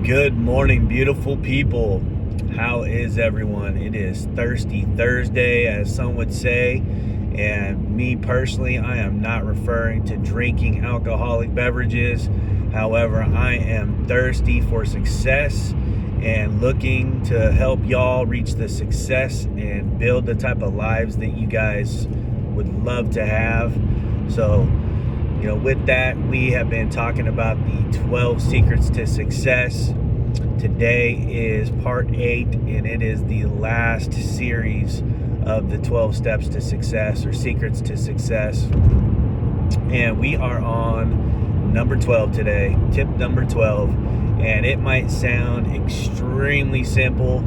Good morning, beautiful people. How is everyone? It is Thirsty Thursday, as some would say. And me personally, I am not referring to drinking alcoholic beverages. However, I am thirsty for success and looking to help y'all reach the success and build the type of lives that you guys would love to have. So, with that, we have been talking about the 12 secrets to success. Today is part 8, and it is the last series of the 12 steps to success or secrets to success. And we are on number 12 today, tip number 12. And it might sound extremely simple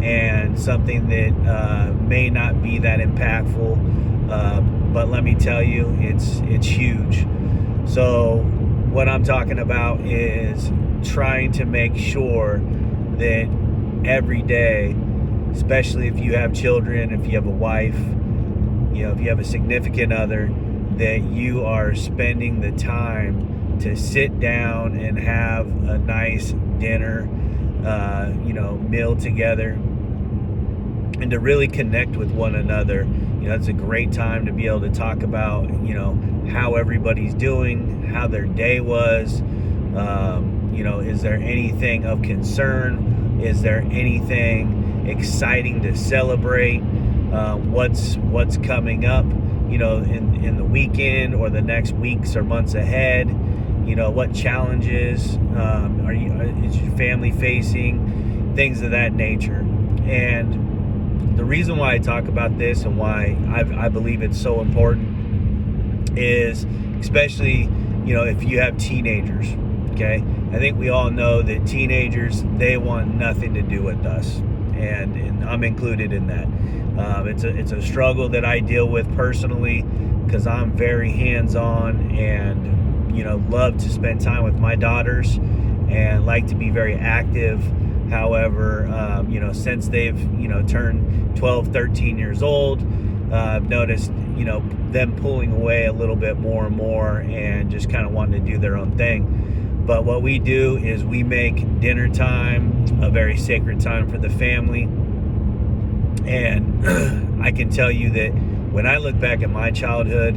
and something that may not be that impactful, but let me tell you, it's huge. So what I'm talking about is trying to make sure that every day, especially if you have children, if you have a wife, if you have a significant other, that you are spending the time to sit down and have a nice dinner, meal together, and to really connect with one another. It's a great time to be able to talk about, how everybody's doing, how their day was. Is there anything of concern? Is there anything exciting to celebrate? What's coming up, in the weekend or the next weeks or months ahead? What challenges is your family facing? Things of that nature. And the reason why I talk about this and why I believe it's so important is, especially, if you have teenagers, okay? I think we all know that teenagers, they want nothing to do with us. And I'm included in that. It's a struggle that I deal with personally because I'm very hands-on and, love to spend time with my daughters and like to be very active. However, since they've, turned 12, 13 years old, I've noticed, them pulling away a little bit more and more and just kind of wanting to do their own thing. But what we do is we make dinner time a very sacred time for the family. And I can tell you that when I look back at my childhood,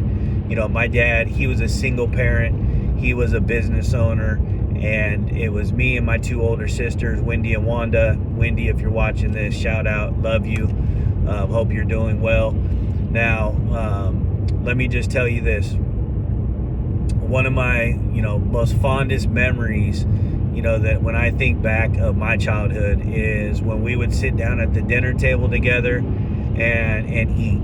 my dad, he was a single parent. He was a business owner. And it was me and my 2 older sisters, Wendy and Wanda. Wendy, if you're watching this, shout out, love you. Hope you're doing well. Now, let me just tell you this. One of my, most fondest memories, that when I think back of my childhood is when we would sit down at the dinner table together and eat.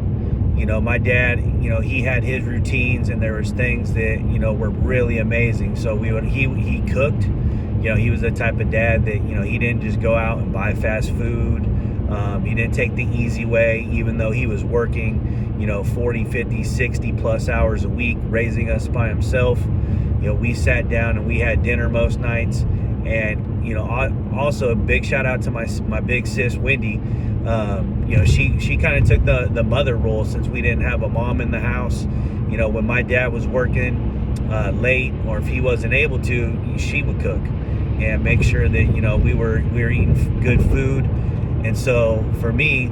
My dad, he had his routines, and there was things that, were really amazing. So he cooked. He was the type of dad that, he didn't just go out and buy fast food. He didn't take the easy way, even though he was working, 40, 50, 60 plus hours a week, raising us by himself. We sat down and we had dinner most nights. And, also a big shout out to my big sis, Wendy. She kind of took the mother role since we didn't have a mom in the house. When my dad was working late, or if he wasn't able to, she would cook and make sure that, we were eating good food. And so for me,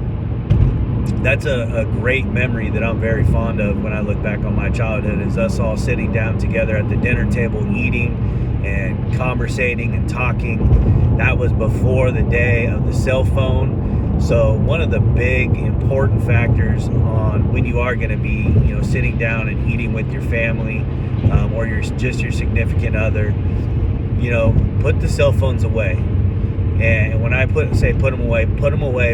that's a great memory that I'm very fond of when I look back on my childhood, is us all sitting down together at the dinner table, eating and conversating and talking. That was before the day of the cell phone. So one of the big important factors on when you are going to be, sitting down and eating with your family, or your significant other, put the cell phones away. And when I put them away,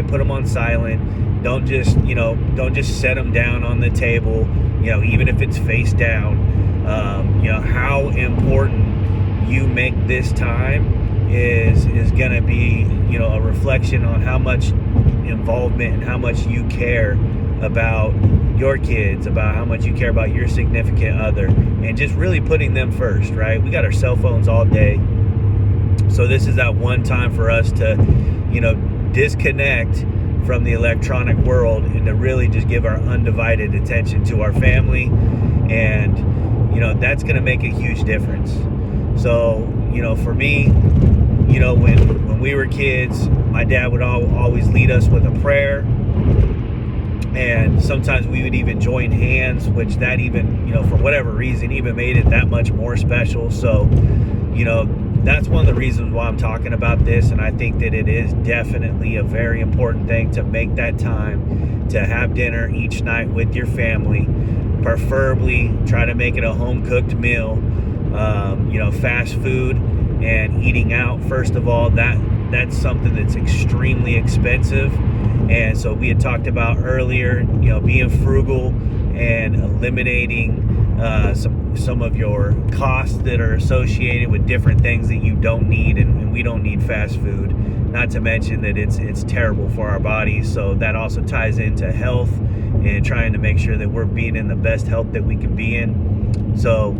put them on silent. Don't just set them down on the table, even if it's face down. How important you make this time is going to be, a reflection on how much involvement and how much you care about your kids, about how much you care about your significant other, and just really putting them first, right? We got our cell phones all day. So this is that one time for us to, disconnect from the electronic world and to really just give our undivided attention to our family. And, that's going to make a huge difference. So, for me, when we were kids, my dad would always lead us with a prayer. And sometimes we would even join hands, which that even, for whatever reason, even made it that much more special. So, that's one of the reasons why I'm talking about this. And I think that it is definitely a very important thing to make that time to have dinner each night with your family. Preferably try to make it a home-cooked meal. Fast food and eating out, first of all, that's something that's extremely expensive. And so we had talked about earlier, being frugal and eliminating some of your costs that are associated with different things that you don't need, and we don't need fast food. Not to mention that it's terrible for our bodies. So that also ties into health and trying to make sure that we're being in the best health that we can be in. So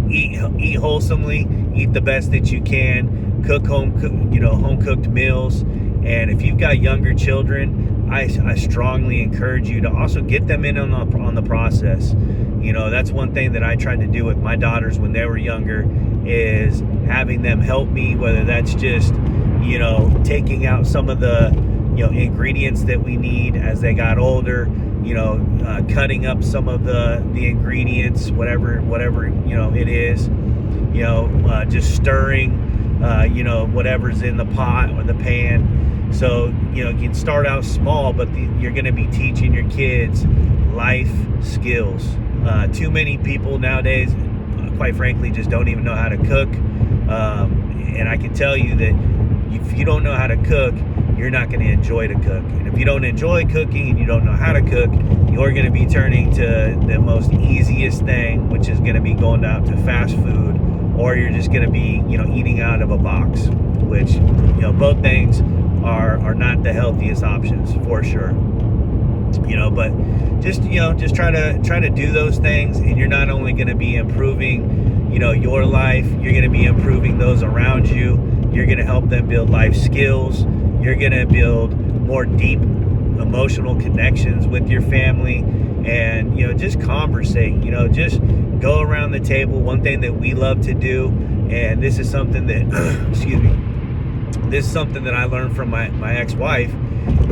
eat wholesomely, eat the best that you can, cook home cooked meals. And if you've got younger children, I strongly encourage you to also get them in on the process. That's one thing that I tried to do with my daughters when they were younger, is having them help me, whether that's just, taking out some of the, ingredients that we need as they got older, cutting up some of the ingredients, whatever, it is, just stirring, whatever's in the pot or the pan. So, you can start out small, but you're going to be teaching your kids life skills. Too many people nowadays, quite frankly, just don't even know how to cook. And I can tell you that if you don't know how to cook, you're not going to enjoy to cook. And if you don't enjoy cooking and you don't know how to cook, you're going to be turning to the most easiest thing, which is going to be going out to fast food, or you're just going to be, eating out of a box, which, both things are not the healthiest options for sure. But just try to do those things, and you're not only going to be improving, your life, you're going to be improving those around you. You're going to help them build life skills. You're going to build more deep emotional connections with your family, and just conversate. Just go around the table. One thing that we love to do, and this is something that this is something that I learned from my ex-wife,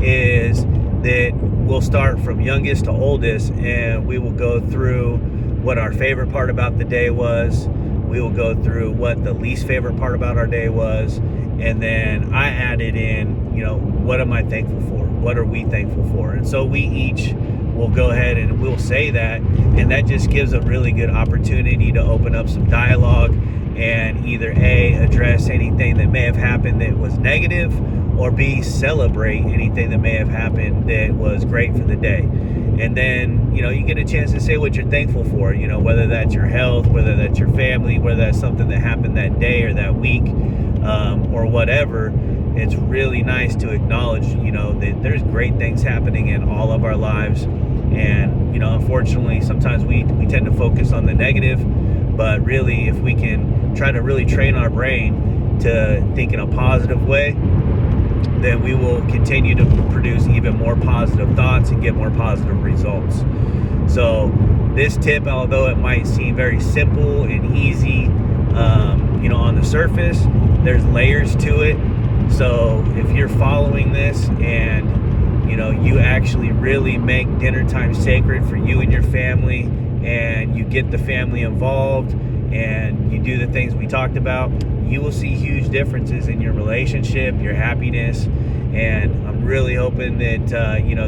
is that we'll start from youngest to oldest, and we will go through what our favorite part about the day was. We will go through what the least favorite part about our day was, and then I added in, what am I thankful for? What are we thankful for? And so we each will go ahead and we'll say that, and that just gives a really good opportunity to open up some dialogue and either A, address anything that may have happened that was negative, or B, celebrate anything that may have happened that was great for the day. And then, you get a chance to say what you're thankful for, whether that's your health, whether that's your family, whether that's something that happened that day or that week, or whatever. It's really nice to acknowledge, that there's great things happening in all of our lives. And, unfortunately, sometimes we tend to focus on the negative, but really, if we can try to really train our brain to think in a positive way, then we will continue to produce even more positive thoughts and get more positive results. So this tip, although it might seem very simple and easy, on the surface, there's layers to it. So if you're following this and, you actually really make dinner time sacred for you and your family, and you get the family involved, and you do the things we talked about, you will see huge differences in your relationship, your happiness. And I'm really hoping that,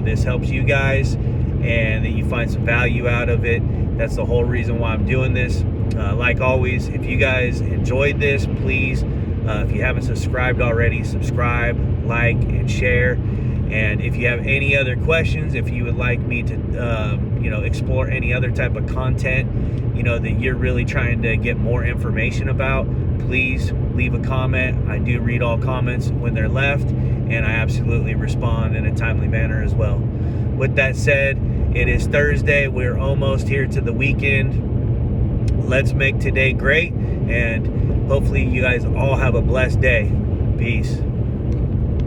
this helps you guys and that you find some value out of it. That's the whole reason why I'm doing this. Like always, if you guys enjoyed this, please, if you haven't subscribed already, subscribe, like, and share. And if you have any other questions, if you would like me to, explore any other type of content, that you're really trying to get more information about, please leave a comment. I do read all comments when they're left, and I absolutely respond in a timely manner as well. With that said, it is Thursday. We're almost here to the weekend. Let's make today great, and hopefully you guys all have a blessed day. Peace.